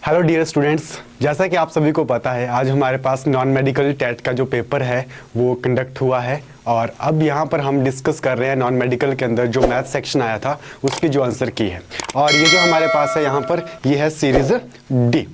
Hello dear students, जैसा कि आप सभी को पता है आज हमारे पास नॉन मेडिकल टेट का जो पेपर है वो कंडक्ट हुआ है और अब यहाँ पर हम डिस्कस कर रहे हैं नॉन मेडिकल के अंदर जो मैथ सेक्शन आया था उसकी जो आंसर की है। और ये जो हमारे पास है यहाँ पर ये है series D.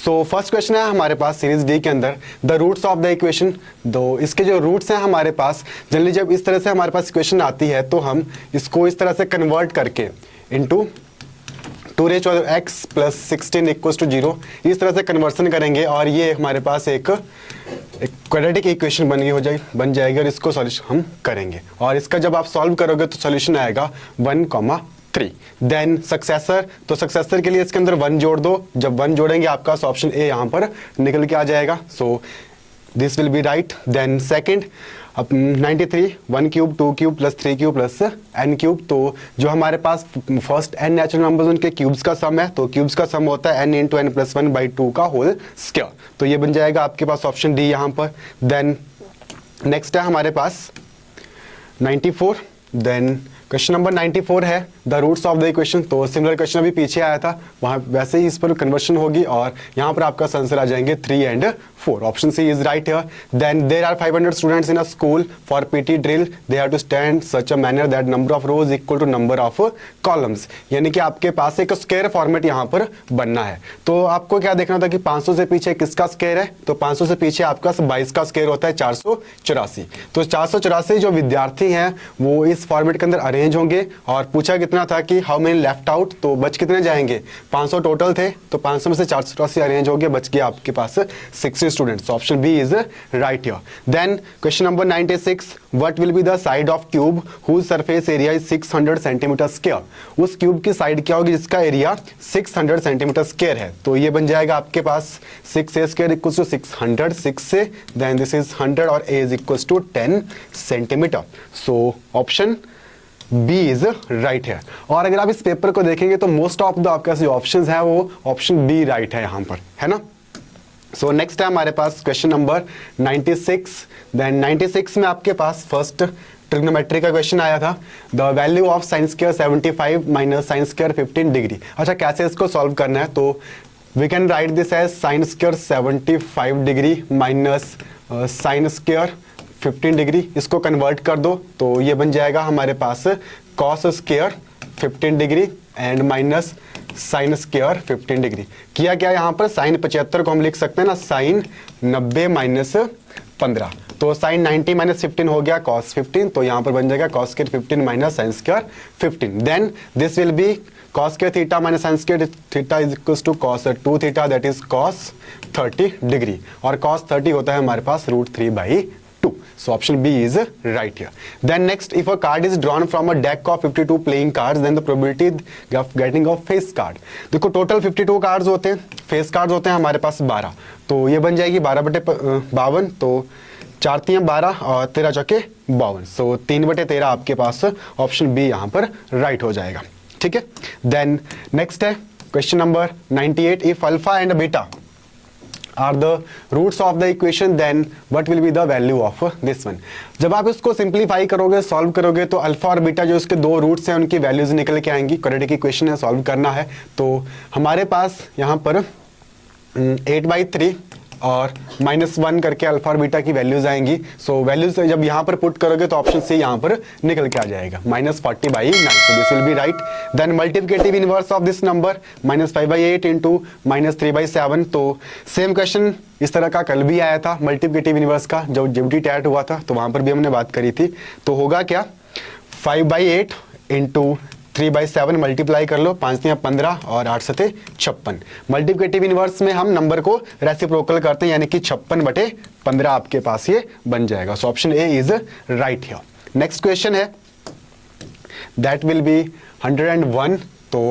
So first question है हमारे पास सीरीज डी के अंदर the roots of the equation. दो इसके जो रूट्स हैं हमारे पास, जनरली जब इस तरह से हमारे पास इक्वेशन आती है तो हम इसको इस तरह से कन्वर्ट करके into 2x plus 16 equals to 0 इस तरह से कन्वर्सन करेंगे और ये हमारे पास एक क्वाड्रेटिक इक्वेशन बन जाएगी और इसको सॉल्यूशन हम करेंगे। और इसका जब आप सॉल्व करोगे तो सॉल्यूशन आएगा 1,3। देन सक्सेसर, तो सक्सेसर के लिए इसके अंदर 1 जोड़ दो। जब 1 जोड़ेंगे आपका ऑप्शन ए यहाँ पर निकल के आ जाएगा। So this will be right. Then second, अब 93 1 cube 2 cube plus 3 cube plus n cube. तो जो हमारे पास फर्स्ट n नेचुरल नंबर्स उनके क्यूब्स का सम है, तो क्यूब्स का सम होता है n इंटू n प्लस 1/2 का होल स्क्वायर। तो ये बन जाएगा आपके पास ऑप्शन डी यहाँ पर। देन नेक्स्ट है हमारे पास 94। देन क्वेश्चन नंबर 94 है the roots of the equation. तो सिमिलर क्वेश्चन अभी पीछे आया था, वहाँ वैसे ही इस पर कन्वर्शन होगी और यहाँ पर आपका आंसर आ जाएंगे 3 and 4। Option C is right here. Then there are 500 students in a school for PT drill, they have to stand such a manner that number of rows equal to number of columns. यानी कि आपके पास एक square format यहाँ पर बनना है। तो आपको क्या देखना था कि 500 से पीछे किसका स्क्वायर है, तो 500 से पीछे आपका 22 का स्क्वायर होता है 484। तो 484 जो विद्यार्थी हैं वो इस फॉर्मेट के अंदर अरेंज होंगे। और पूछा कितना था कि हाउ मेनी लेफ्ट आउट, तो बच कितने जाएंगे, 500 टोटल थे तो 500 में से 484 अरेंज हो गए, बच गया आपके पास 60 students. Option B is right here. Then question number 96 what will be the side of cube whose surface area is 600 centimetre square. उस क्यूब की साइड क्या होगी जिसका एरिया 600 सेंटीमीटर स्क्वायर है। तो ये बन जाएगा आपके पास 6a स्क्वायर इक्वल्स टू 600, 6 से देन दिस इज 100 और a is equals to 10 centimetre. So option B is right है। और अगर आप इस पेपर को देखेंगे तो मोस्ट ऑफ द आपके जो ऑप्शंस है वो ऑप्शन बी राइट है यहाँ पर, है ना। सो नेक्स्ट है हमारे पास क्वेश्चन नंबर 96। देन 96 में आपके पास फर्स्ट ट्रिग्नोमेट्री का क्वेश्चन आया था the value of sine square 75 minus sine square 15 degree. अच्छा, कैसे इसको सॉल्व करना है, तो we can write this as sine square 75 degree minus sine square 15 degree. इसको कन्वर्ट कर दो तो ये बन जाएगा हमारे पास cos square 15 degree and minus sine square 15 degree. किया क्या यहाँ पर, साइन 75 को हम लिख सकते हैं ना साइन 90 माइनस 15। तो साइन 90 माइनस 15 हो गया कॉस 15, तो यहाँ पर बन जाएगा cos square 15 minus sine square 15। Then this will be cos square theta minus sine square theta is equals to cos 2 theta that is cos 30 degree. और कॉस 30 होता है हमारे पास √3/2। So option B is right here. Then next, if a card is drawn from a deck of 52 playing cards, then the probability of getting a face card. देखो total 52 cards होते हैं, face cards होते हैं हमारे पास 12। तो ये बन जाएगी 12/52। तो 4 3 12 और 13 चौके 52। सो 3/13 आपके पास ऑप्शन बी यहाँ पर राइट हो जाएगा, ठीक है। देन नेक्स्ट है question number 98 if alpha and beta are the roots of the equation then what will be the value of this one। जब आप इसको सिंप्लीफाई करोगे, सॉल्व करोगे तो अल्फा और बीटा जो इसके दो रूट्स हैं उनकी वैल्यूज निकल के आएंगी। क्वाड्रेटिक इक्वेशन है, सॉल्व करना है। तो हमारे पास यहाँ पर 8/3 और -1 करके अल्फा और बीटा की वैल्यूज आएंगी। सो वैल्यूज जब यहाँ पर पुट करोगे तो ऑप्शन सी यहाँ पर निकल के आ जाएगा -40/9। So this will be right. Then multiplicative inverse of this number -5/8 into -3/7। तो सेम क्वेश्चन इस तरह का कल भी आया था मल्टीप्लिकेटिव इनवर्स का, जब जेबीटी टैट हुआ था तो वहाँ पर भी हमने बात करी थी। तो होगा क्या, 5/8 इंटू 3/7 मल्टीप्लाई कर लो, 5 3 15 और 8 7 56। मल्टीप्लिकेटिव इनवर्स में हम नंबर को रेसिप्रोकल करते हैं यानी कि 56/15 आपके पास ये बन जाएगा। So option A is right here. Next question है दैट विल बी 101। तो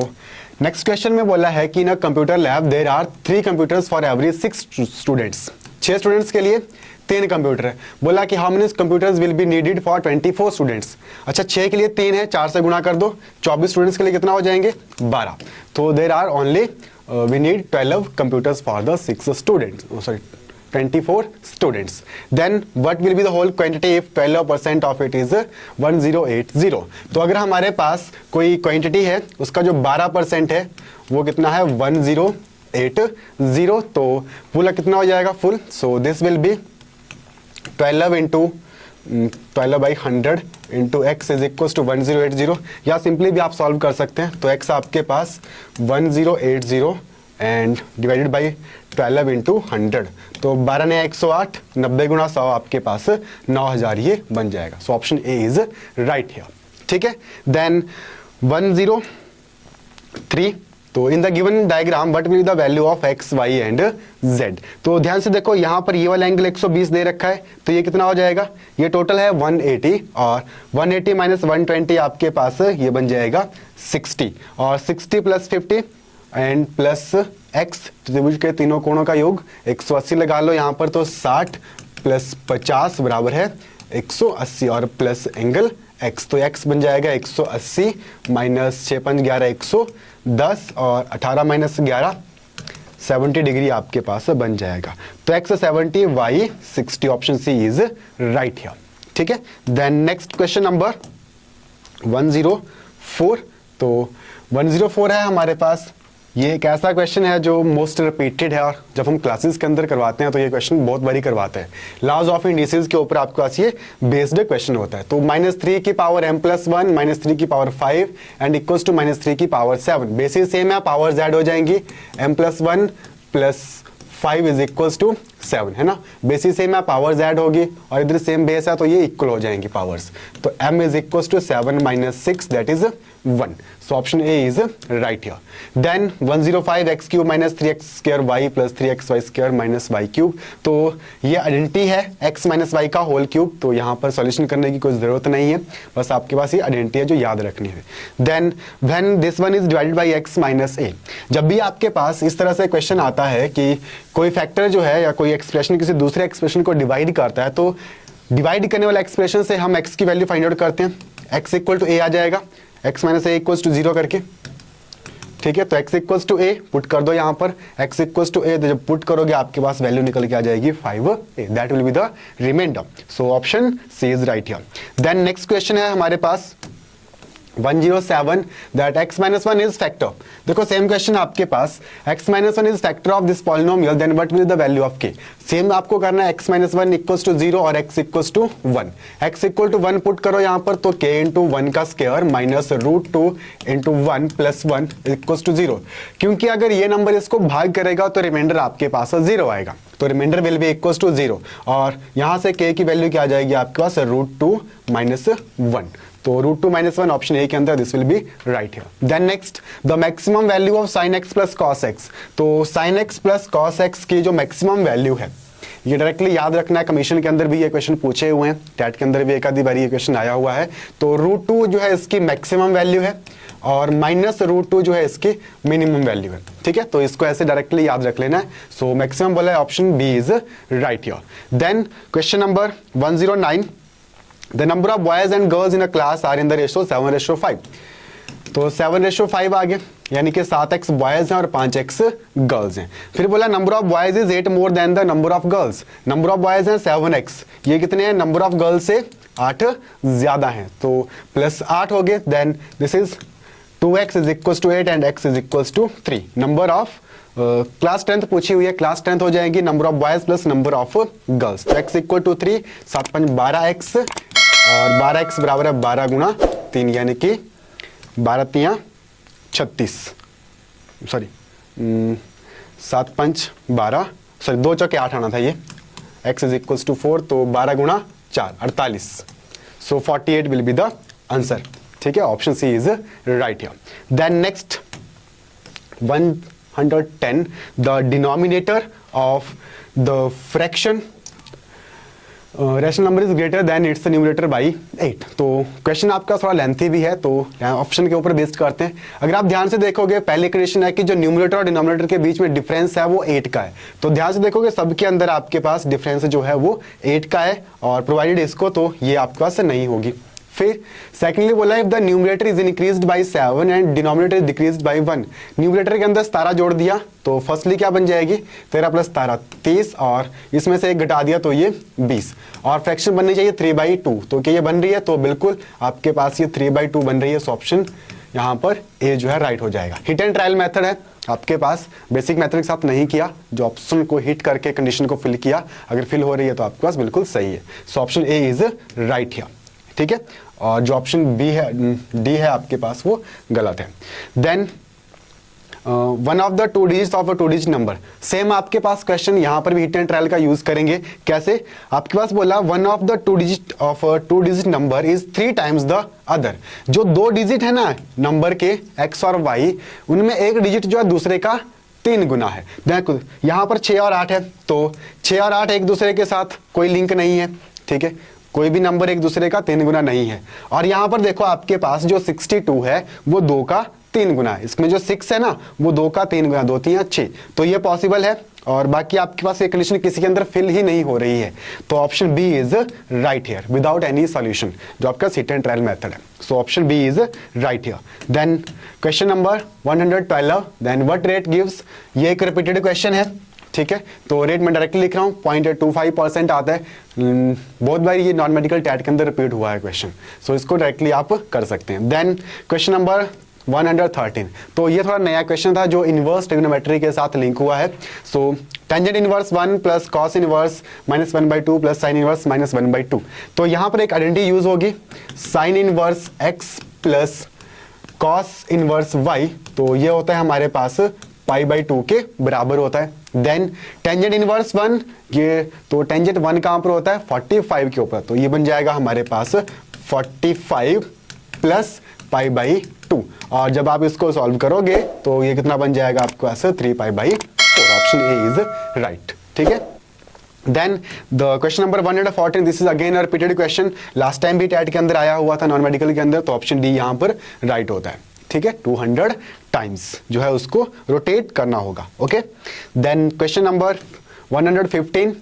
नेक्स्ट क्वेश्चन में बोला है कि in a computer lab there are 3 computers for every 6 students. 6 students के लिए 3 कंप्यूटर है। बोला कि how many computers will be needed for 24 students. अच्छा, 6 के लिए 3 है, 4 से गुणा कर दो, 24 स्टूडेंट्स के लिए कितना हो जाएंगे 12। तो there are only we need 12 computers for the 6 students, sorry 24 students. Then what will be the whole quantity if 12% of it is 1080? तो अगर हमारे पास कोई क्वांटिटी है उसका जो 12% है वो कितना है 1080 1080, तो पूरा कितना हो जाएगा full, so this will be 12 into 12/100 into x is equal to 1080, या सिंपली भी आप सॉल्व कर सकते हैं। तो एक्स आपके पास 1080 एंड डिवाइडेड बाई 12 इंटू 100, तो 12 ने 108, 90 गुणा 100 आपके पास 9000 ये बन जाएगा। So option A is right here, ठीक है। देन 103, तो in the given diagram what will be the value of x y and z. तो ध्यान से देखो यहाँ पर ये वाला एंगल 120 दे रखा है, तो ये कितना हो जाएगा, ये टोटल है 180, और 180 माइनस 120 आपके पास ये बन जाएगा 60, और 60 प्लस 50 एंड प्लस एक्स, त्रिभुज के तीनों कोणों का योग 180 लगा लो यहाँ पर, तो 60 प्लस 50 बराबर है 180, और प्लस एंगल x, तो x बन जाएगा 180 माइनस 6 5 11 110, और 18 माइनस 11 70 डिग्री आपके पास बन जाएगा। तो x 70 y 60, option C is right here, ठीक है। देन नेक्स्ट क्वेश्चन नंबर 104, तो 104 है हमारे पास। ये एक ऐसा क्वेश्चन है जो मोस्ट रिपीटेड है, और जब हम क्लासेस के अंदर करवाते हैं तो ये क्वेश्चन बहुत बारी करवाते हैं। लॉज ऑफ इंडिसेस के ऊपर आपके पास ये बेस्ड क्वेश्चन होता है। तो -3 की पावर m+1 -3 की पावर 5 एंड इक्वल्स टू -3 की पावर 7, बेसिस सेम है, पावर z हो जाएंगी, m+1 plus 5 is equals to 7, है ना, बेसिस सेम है, पावर z होगी, और इधर सेम बेस है तो ये इक्वल हो जाएंगी पावर्स। तो m is equals to 7 minus 6 that is 1, so option A is right here. Then 105 x cube minus 3x² y plus 3xy² minus y cube, तो ये आइडेंटिटी है x माइनस y का होल क्यूब, तो यहाँ पर solution करने की कोई जरूरत नहीं है, बस आपके पास ये आइडेंटिटी है जो याद रखनी है। Then when this one is divided by x minus a, जब भी आपके पास इस तरह से क्वेश्चन आता है कि कोई फैक्टर जो है या कोई एक्सप्रेशन किसी दूसरे एक्सप्रेशन को डिवाइड करता है, तो डिवाइड करने वाला एक्सप्रेशन से हम x की वैल्यू फाइंड आउट करते हैं, x इक्वल टू a आ जाएगा, x minus a equals to 0 करके, ठीक है। तो x equals to a put कर दो यहाँ पर, x इक्वल्स टू a, तो जब पुट करोगे आपके पास वैल्यू निकल के आ जाएगी 5a, that will be the remainder, so option C is right here. Then next question है हमारे पास 107 that x minus 1 is factor। देखो सेम क्वेश्चन आपके पास, x minus 1 is factor of this polynomial, then what will be the value of k। Same आपको करना है x minus 1 equals to 0 और x equals to 1। x equal to 1 put करो यहाँ पर, तो k into 1 का square minus √2 into 1 plus 1 equals to 0, क्योंकि अगर ये नंबर इसको भाग करेगा तो रिमाइंडर आपके पास 0 आएगा, तो remainder will be equals to 0, और यहाँ से k की वैल्यू क्या आ जाएगी आपके पास √2 माइनस 1, तो √2 माइनस 1 ऑप्शन ए के अंदर this will be right here. Then next the maximum value of sin x plus cos x, तो sin x plus cos x की जो मैक्सिमम वैल्यू है ये डायरेक्टली याद रखना है, कमीशन के अंदर भी ये क्वेश्चन पूछे हुए हैं, टैट के अंदर भी एक आधी बारी ये क्वेश्चन आया हुआ है। तो √2 जो है इसकी मैक्सिमम वैल्यू है, और माइनस √2 जो है इसकी मिनिमम वैल्यू है, ठीक है। तो इसको ऐसे डायरेक्टली याद रख लेना है, सो मैक्सिमम बोला है, option B is right here. Then question number 109, the number of boys and girls in a class are in the ratio 7:5, तो 7:5 आ गया, यानी कि 7x बॉयज हैं और 5x गर्ल्स हैं। फिर बोला number of boys is 8 more than the number of girls, number of boys हैं 7x, ये कितने हैं, नंबर ऑफ गर्ल्स से 8 ज्यादा हैं, तो प्लस 8 हो गए। Then this is 2x is equals to 8 and x is equals to 3। Number of class 10th पूछी हुई है, क्लास 10th हो जाएगी number of boys plus number of girls, तो x इक्वल टू 3, 7 5 12x, और 12x बराबर है 12 गुणा 3, यानी कि 12 3 36, सॉरी 7 5 12, सॉरी 2 चौके 8 आना था ये, x इज इक्वल्स टू 4, तो 12 गुणा 4 48, so 48 will be the answer, ठीक है, option C is right here. Then next 110 the denominator of the fraction rational number is greater than its numerator by 8। तो question आपका थोड़ा लेंथी भी है, तो ऑप्शन के ऊपर बेस्ड करते हैं। अगर आप ध्यान से देखोगे पहले कंडीशन है कि जो न्यूमरेटर और डिनोमिनेटर के बीच में डिफरेंस है वो 8 का है, तो ध्यान से देखोगे सबके अंदर आपके पास डिफरेंस जो है वो 8 का है, और प्रोवाइडेड इसको तो ये आपके पास नहीं होगी। फिर सेकेंडली बोला if the numerator is increased by 7 and denominator is decreased bye 1, numerator के अंदर 17 जोड़ दिया तो फर्स्टली क्या बन जाएगी 13 प्लस 17 30, और इसमें से एक घटा दिया तो ये 20, और फ्रैक्शन बननी चाहिए 3/2, तो क्या ये बन रही है, तो बिल्कुल आपके पास ये 3/2 बन रही है, सो ऑप्शन यहाँ पर ए जो है राइट हो जाएगा। हिट एंड ट्रायल मेथड है, आपके पास बेसिक मेथड के साथ नहीं किया, जो ऑप्शन को हिट करके कंडीशन को फिल किया, अगर फिल हो रही है तो आपके पास बिल्कुल सही है। So option A is right here, ठीक है। और जो ऑप्शन बी है, डी है आपके पास, वो गलत है। Then one of the two digits of a two digit number, same आपके पास क्वेश्चन यहाँ पर भी हिट एंड ट्रायल का यूज करेंगे। कैसे? आपके पास बोला one of the two digit of a two digit number is 3 times the other. जो 2 डिजिट है ना नंबर के x और y, उनमें एक डिजिट जो है दूसरे का 3 गुना है। देखो यहाँ पर 6 और 8 है, तो 6 और 8 एक दूसरे के साथ कोई लिंक नहीं है, ठीक है, कोई भी नंबर एक दूसरे का 3 गुना नहीं है। और यहाँ पर देखो आपके पास जो 62 है वो 2 का 3 गुना है, इसमें जो 6 है ना वो 2 का 3 गुना, 2 3 6, तो ये पॉसिबल है। और बाकी आपके पास ये कंडीशन किसी के अंदर फिल ही नहीं हो रही है, तो option B is right here without any solution, जो आपका हिट एंड ट्रायल मेथड है। So option B is right here. Then question number 112, then what rate gives, ये एक रिपीटेड क्वेश्चन है, ठीक है, तो रेट मैं डायरेक्टली लिख रहा हूँ, 0.25% आता है। बहुत बार ये नॉन मेडिकल टैट के अंदर रिपीट हुआ है क्वेश्चन, सो इसको डायरेक्टली आप कर सकते हैं। देन क्वेश्चन नंबर 113, तो ये थोड़ा नया क्वेश्चन था जो इनवर्स ट्रिग्नोमेट्री के साथ लिंक हुआ है। So tangent inverse 1 plus cos inverse -1/2 plus sine inverse -1/2, तो यहाँ पर एक आइडेंटिटी यूज होगी, sine inverse x plus cos inverse y, तो ये होता है हमारे पास π/2 के बराबर होता है। देन टेंजेंट इनवर्स 1, ये तो टेंजेंट 1 कहाँ पर होता है 45 के ऊपर, तो ये बन जाएगा हमारे पास 45 प्लस π/2, और जब आप इसको सॉल्व करोगे तो ये कितना बन जाएगा आपके पास 3π/4। ऑप्शन ए इज राइट, ठीक है। Then the question number 114, this is again a repeated question, last time भी टैट के अंदर आया हुआ था नॉन मेडिकल के अंदर, तो ऑप्शन डी यहाँ पर राइट होता है, ठीक है। 200 टाइम्स जो है उसको रोटेट करना होगा, okay. Then question number 115,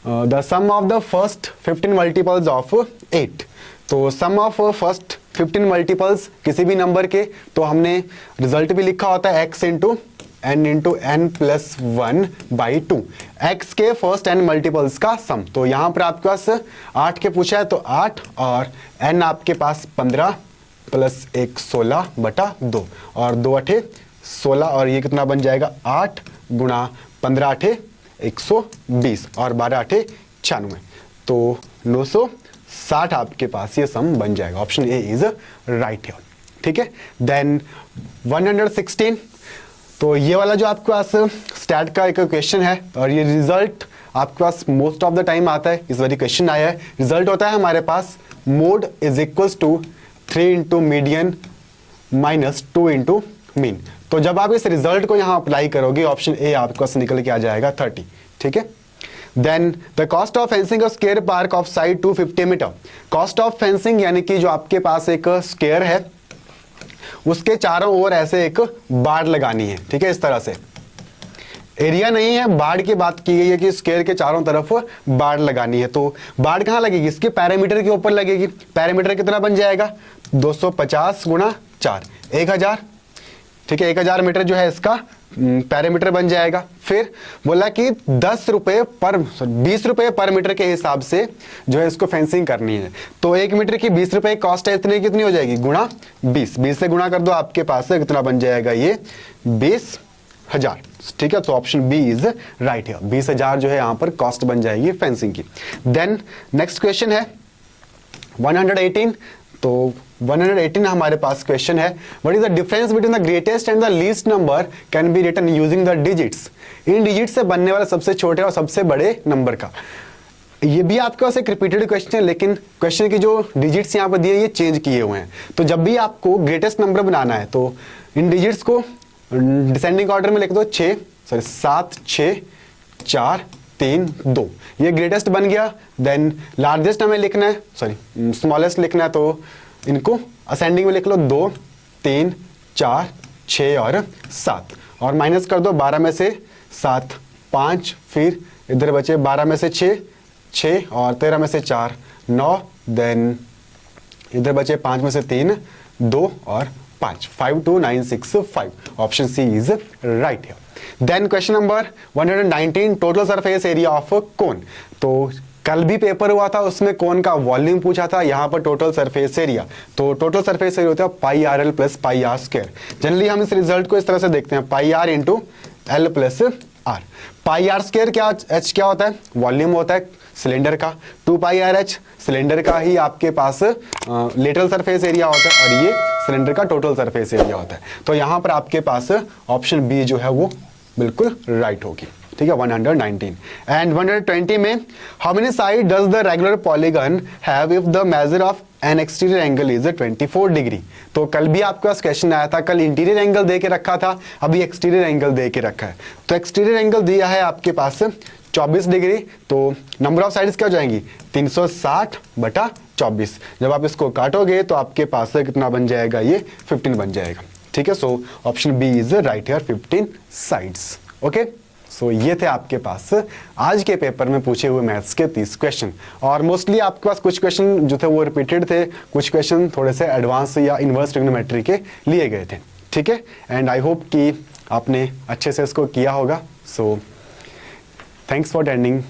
the sum of the first 15 multiples of 8, तो सम ऑफ फर्स्ट 15 मल्टीपल्स किसी भी नंबर के, तो हमने रिजल्ट भी लिखा होता है x into n plus 1/2, x के फर्स्ट n मल्टीपल्स का सम। तो यहाँ पर आपके पास 8 के पूछा है, तो 8 और n आपके पास 15 प्लस 1 16/2, और 2 8 16, और ये कितना बन जाएगा 8 गुणा 15 8 120, और 12 8 96, तो 960 आपके पास ये सम बन जाएगा। Option A is right here, ठीक है। देन 116, तो ये वाला जो आपके पास स्टैट का एक क्वेश्चन है, और ये रिजल्ट आपके पास मोस्ट ऑफ द टाइम आता है, इस बारी क्वेश्चन आया है, रिजल्ट होता है हमारे पास mode is equals to 3 into median minus 2 into mean. तो जब आप इस रिजल्ट को यहाँ अप्लाई करोगे, ऑप्शन ए आपके पास निकल के आ जाएगा 30, ठीक है। Then the cost of fencing a square park of side 250 metre, cost of fencing यानी कि जो आपके पास एक स्क्वायर है उसके चारों ओर ऐसे एक बाड़ लगानी है, ठीक है, इस तरह से। एरिया नहीं है, बाड़ की बात की गई है कि स्क्वायर के चारों तरफ बाड़ लगानी है, तो बाड़ कहाँ लगेगी, इसके पैरामीटर के ऊपर लगेगी। पैरामीटर कितना बन जाएगा 250 गुणा 4, 1000, ठीक है, 1000 मीटर जो है इसका पैरामीटर बन जाएगा। फिर बोला कि 20 रुपए पर मीटर के हिसाब से जो है इसको फेंसिंग करनी है, तो 1 मीटर की 20 रुपए कॉस्ट है, इतनी कितनी हो जाएगी गुणा 20 से गुणा कर दो, आपके पास से कितना बन जाएगा ये 20,000, ठीक है। तो ऑप्शन बी इज राइट है, 20,000 जो है यहाँ पर कॉस्ट बन जाएगी फेंसिंग की। देन नेक्स्ट क्वेश्चन है 118, तो 118 हमारे पास क्वेश्चन है, what is the difference between the greatest and the least number can be written using the digits, इन डिजिट से बनने वाला सबसे छोटे और सबसे बड़े नंबर का। ये भी आपके पास एक रिपीटेड क्वेश्चन है, लेकिन क्वेश्चन की जो डिजिट्स यहाँ पर दिए ये चेंज किए हुए हैं। तो जब भी आपको ग्रेटेस्ट नंबर बनाना है तो इन डिजिट्स को डिसेंडिंग ऑर्डर में लिख दो, 7 6 4 3 2, ये ग्रेटेस्ट बन गया। देन लार्जेस्ट हमें लिखना है, स्मॉलेस्ट लिखना है, तो इनको असेंडिंग में लिख लो, 2 3 4 6 और 7, और माइनस कर दो 12 में से 7 5, फिर इधर बचे 12 में से 6 और 13 में से 4 9, देन इधर बचे 5 में से 3 2 और 5, 5 2 9 6 5, option C is right here. Then question number 119, total surface area of cone, तो कल भी पेपर हुआ था, उसमें कौन का वॉल्यूम पूछा था, यहाँ पर टोटल सरफेस एरिया। तो टोटल सरफेस एरिया होता है pi r l plus pi r square. Generally हम इस रिजल्ट को इस तरह से देखते हैं, pi r into l plus r. Pi r square क्या, एच क्या होता है, वॉल्यूम होता है सिलेंडर का। 2 पाई आर एच सिलेंडर का ही आपके पास लेटरल सरफेस एरिया होता है, और ये सिलेंडर का टोटल सरफेस एरिया होता है। तो यहाँ पर आपके पास ऑप्शन बी जो है वो बिल्कुल राइट होगी। ठीक है, 119 एंड 120 में how many side does the regular polygon have if the measure of N exterior angle is 24 degree. तो कल भी आपके पास क्वेश्चन आया था, कल इंटीरियर एंगल दे के रखा था, अभी एक्सटीरियर एंगल दे के रखा है। तो एक्सटीरियर एंगल दिया है आपके पास 24 डिग्री, तो नंबर ऑफ साइड्स क्या हो जाएंगी, 360/24। जब आप इसको काटोगे तो आपके पास कितना बन जाएगा, ये 15 बन जाएगा। ठीक है, so option B is right here, 15 sides. Okay, so ये थे आपके पास आज के पेपर में पूछे हुए मैथ्स के 30 क्वेश्चन। और मोस्टली आपके पास कुछ क्वेश्चन जो थे वो रिपीटेड थे, कुछ क्वेश्चन थोड़े से एडवांस या इनवर्स ट्रिग्नोमेट्री के लिए गए थे। ठीक है, एंड आई होप कि आपने अच्छे से इसको किया होगा। So thanks for attending.